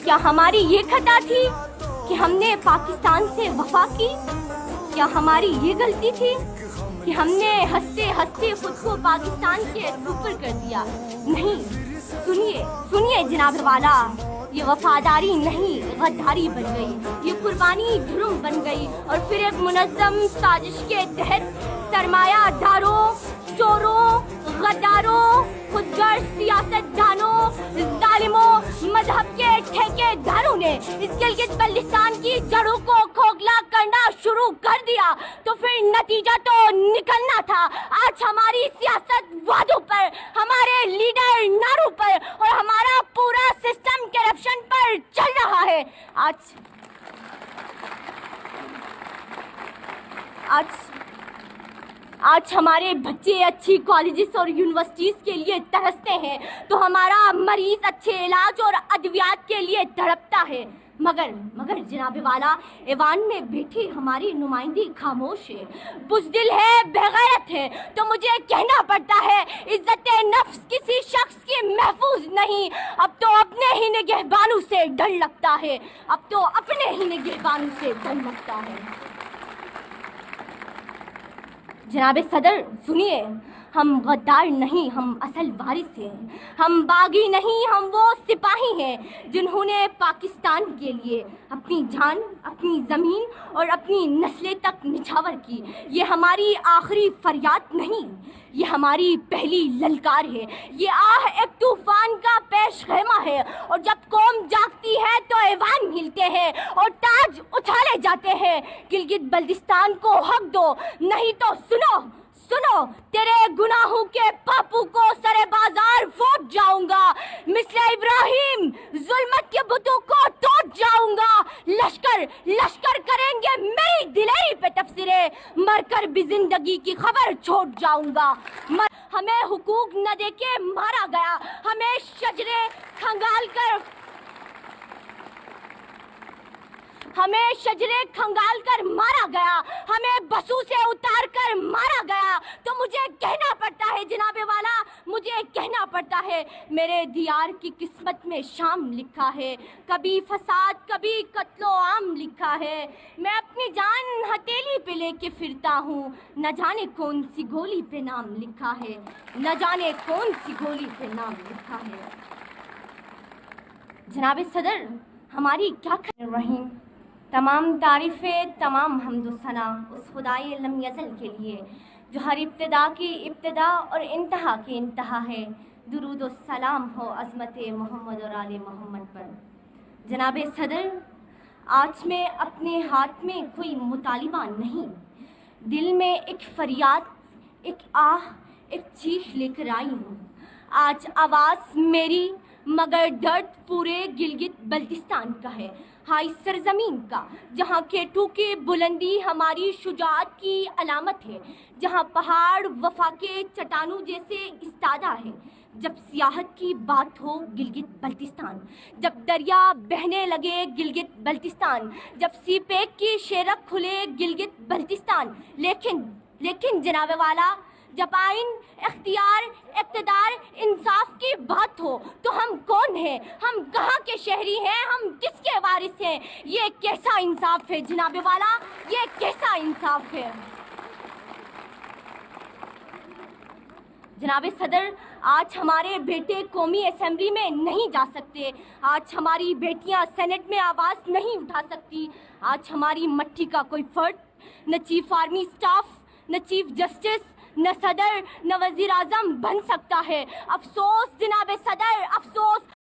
کیا ہماری یہ خطا تھی کہ ہم نے پاکستان سے وفا کی؟ کیا ہماری یہ غلطی تھی کہ ہم نے ہنستے ہنستے خود کو پاکستان کے سپر کر دیا؟ نہیں، سنیے جناب والا، یہ وفاداری نہیں غداری بن گئی، یہ قربانی جرم بن گئی، اور پھر ایک منظم سازش کے تحت سرمایہ داروں، چوروں، غداروں، خود غرض سیاست دانوں، ظالموں، مذہب کے ٹھیکے داروں نے اس گلگت بلتستان کی جڑوں کو کھوکھلا کرنا شروع کر دیا، تو پھر نتیجہ تو نکلنا تھا۔ آج ہماری سیاست وعدوں پر، ہمارے لیڈر نعروں پر، اور ہمارا پورا سسٹم کرپشن پر چل رہا ہے۔ آج ہمارے بچے اچھی کالجز اور یونیورسٹیز کے لیے ترستے ہیں، تو ہمارا مریض اچھے علاج اور ادویات کے لیے تڑپتا ہے، مگر جناب والا، ایوان میں بیٹھی ہماری نمائندی خاموش ہے، بزدل ہے، بغیرت ہے، تو مجھے کہنا پڑتا ہے عزت نفس کسی شخص کی محفوظ نہیں، اب تو اپنے ہی نگہبانوں سے ڈر لگتا ہے، جناب صدر سنیے، ہم غدار نہیں، ہم اصل وارث ہیں، ہم باغی نہیں، ہم وہ سپاہی ہیں جنہوں نے پاکستان کے لیے اپنی جان، اپنی زمین اور اپنی نسلیں تک نچھاور کی۔ یہ ہماری آخری فریاد نہیں، یہ ہماری پہلی للکار ہے، یہ آہ ایک طوفان کا پیش خیمہ ہے، اور جب قوم جاگتی ہے تو ایوان ہلتے ہیں اور تاج اچھالے جاتے ہیں۔ گلگت بلتستان کو حق دو، نہیں تو سنو، تیرے گناہوں کے پاپو کو سرے بازار پھونک جاؤں گا، مثل ابراہیم ظلمت کے بتوں کو توڑ جاؤں گا، لشکر کریں گے میری دلیری پہ تبصرے، مر کر بھی زندگی کی خبر چھوڑ جاؤں گا۔ ہمیں حقوق نہ دے کے مارا گیا، ہمیں شجرے کھنگال کر مارا گیا، ہمیں بسوں سے اتار کر مارا گیا، تو مجھے کہنا پڑتا ہے جناب والا، مجھے کہنا پڑتا ہے، میرے دیار کی قسمت میں شام لکھا ہے، کبھی فساد کبھی قتل و عام لکھا ہے، میں اپنی جان ہتھیلی پہ لے کے پھرتا ہوں، نہ جانے کون سی گولی پہ نام لکھا ہے، جناب صدر ہماری کیا کر رہی؟ تمام تعریفیں، تمام حمد و ثنا اس خدائے لم یزل کے لیے جو ہر ابتدا کی ابتدا اور انتہا کی انتہا ہے۔ درود و سلام ہو عظمت محمد اور آل محمد پر۔ جناب صدر، آج میں اپنے ہاتھ میں کوئی مطالبہ نہیں، دل میں ایک فریاد، ایک آہ، ایک چیخ لے کر آئی ہوں۔ آج آواز میری، مگر درد پورے گلگت بلتستان کا ہے، ہائی سرزمین کا، جہاں کھیتوں کی بلندی ہماری شجاعت کی علامت ہے، جہاں پہاڑ وفا کے چٹانوں جیسے استادہ ہیں۔ جب سیاحت کی بات ہو گلگت بلتستان، جب دریا بہنے لگے گلگت بلتستان، جب سی پیک کی شیرک کھلے گلگت بلتستان، لیکن جناب والا، جب آئین، اختیار، اقتدار، انصاف کی بات ہو تو ہم کون ہیں؟ ہم کہاں کے شہری ہیں؟ ہم کس کے وارث ہیں؟ یہ کیسا انصاف ہے جناب والا، یہ کیسا انصاف ہے؟ جناب صدر، آج ہمارے بیٹے قومی اسمبلی میں نہیں جا سکتے، آج ہماری بیٹیاں سینٹ میں آواز نہیں اٹھا سکتی، آج ہماری مٹی کا کوئی فرد نہ چیف آرمی سٹاف، نہ چیف جسٹس، نہ صدر، نہ وزیر اعظم بن سکتا ہے۔ افسوس جناب صدر، افسوس۔